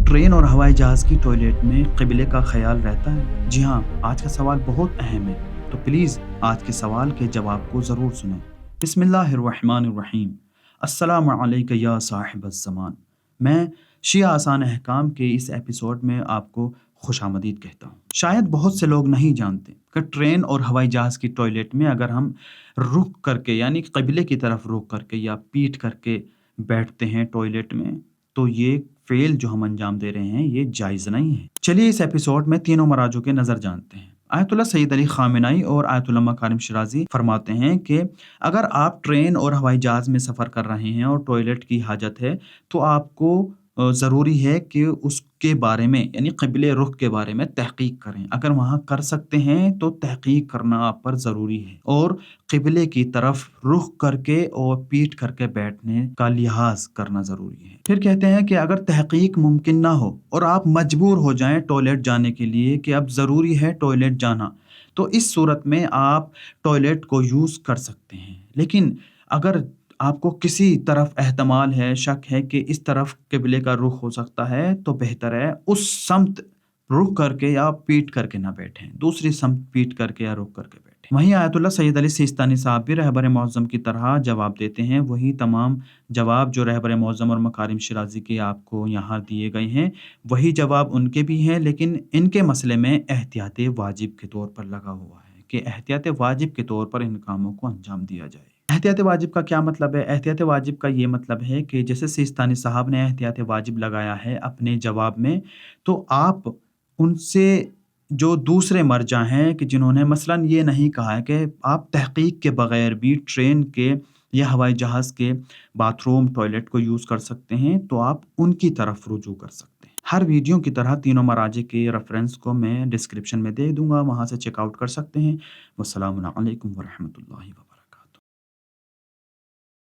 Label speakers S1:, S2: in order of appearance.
S1: Train और हवाई जहाज़ की टॉयलेट में क़िबले का ख़्याल रहता है? जी हाँ, आज का सवाल बहुत अहम है। तो प्लीज़ आज के सवाल के जवाब को ज़रूर सुनें। बिस्मिल्लाहिर्रहमानिर्रहीम। अस्सलामु अलैका या साहिबज़्ज़मान। मैं शिया आसान अहकाम के इस एपिसोड में आपको खुशामदीद कहता हूँ। शायद बहुत से लोग नहीं जानते कि ट्रेन और हवाई जहाज़ की टॉयलेट में अगर हम रुक करके यानी क़िबले की तरफ रुक करके या पीठ करके बैठते हैं टॉयलेट में, तो ये फ़ेल जो हम अंजाम दे रहे हैं ये जायज़ नहीं है। चलिए इस एपिसोड में तीनों मराजों के नज़र जानते हैं। आयतुल्लाह सैयद अली ख़ामेनी और आयतुल्लाह मकारिम शिराज़ी फरमाते हैं कि अगर आप ट्रेन और हवाई जहाज़ में सफ़र कर रहे हैं और टॉयलेट की हाजत है, तो आपको ज़रूरी है कि उसके बारे में यानी क़िबले रुख के बारे में तहक़ीक़ करें। अगर वहाँ कर सकते हैं तो तहक़ीक़ करना आप पर ज़रूरी है और क़िबले की तरफ रुख करके और पीठ करके बैठने का लिहाज़ करना ज़रूरी है। फिर कहते हैं कि अगर तहक़ीक़ मुमकिन ना हो और आप मजबूर हो जाएँ टॉयलेट जाने के लिए कि अब ज़रूरी है टॉयलेट जाना, तो इस सूरत में आप टॉयलेट को यूज़ कर सकते हैं। लेकिन अगर आपको किसी तरफ एहतमाल है, शक है कि इस तरफ क़िबले का रुख हो सकता है, तो बेहतर है उस समत रुख करके या पीठ करके ना बैठें, दूसरी समत पीठ करके या रुख करके बैठें। वहीं आयतुल्लाह सैयद अली सिस्तानी साहब भी रहबर मुअज़्ज़म की तरह जवाब देते हैं। वही तमाम जवाब जो रहबर मुअज़्ज़म और मकारिम शिराज़ी के आपको यहाँ दिए गए हैं, वही जवाब उनके भी हैं, लेकिन इनके मसले में एहतियात वाजिब के तौर पर लगा हुआ है कि एहतियात वाजिब के तौर पर इन कामों को अंजाम दिया जाए। एहतियात वाजिब का क्या मतलब है? एहतियात वाजिब का ये मतलब है कि जैसे सिस्तानी साहब ने एहतियात वाजिब लगाया है अपने जवाब में, तो आप उनसे जो दूसरे मर्जा हैं कि जिन्होंने मसलन ये नहीं कहा है कि आप तहक़ीक़ के बग़ैर भी ट्रेन के या हवाई जहाज़ के बाथरूम, टॉयलेट को यूज़ कर सकते हैं, तो आप उनकी तरफ रुजू कर सकते हैं। हर वीडियो की तरह तीनों मराजे के रेफ़रेंस को मैं डिस्क्रिप्शन में दे दूँगा, वहाँ से चेकआउट कर सकते हैं। वस्सलामु अलैकुम व रहमतुल्लाहि व बरकातहू।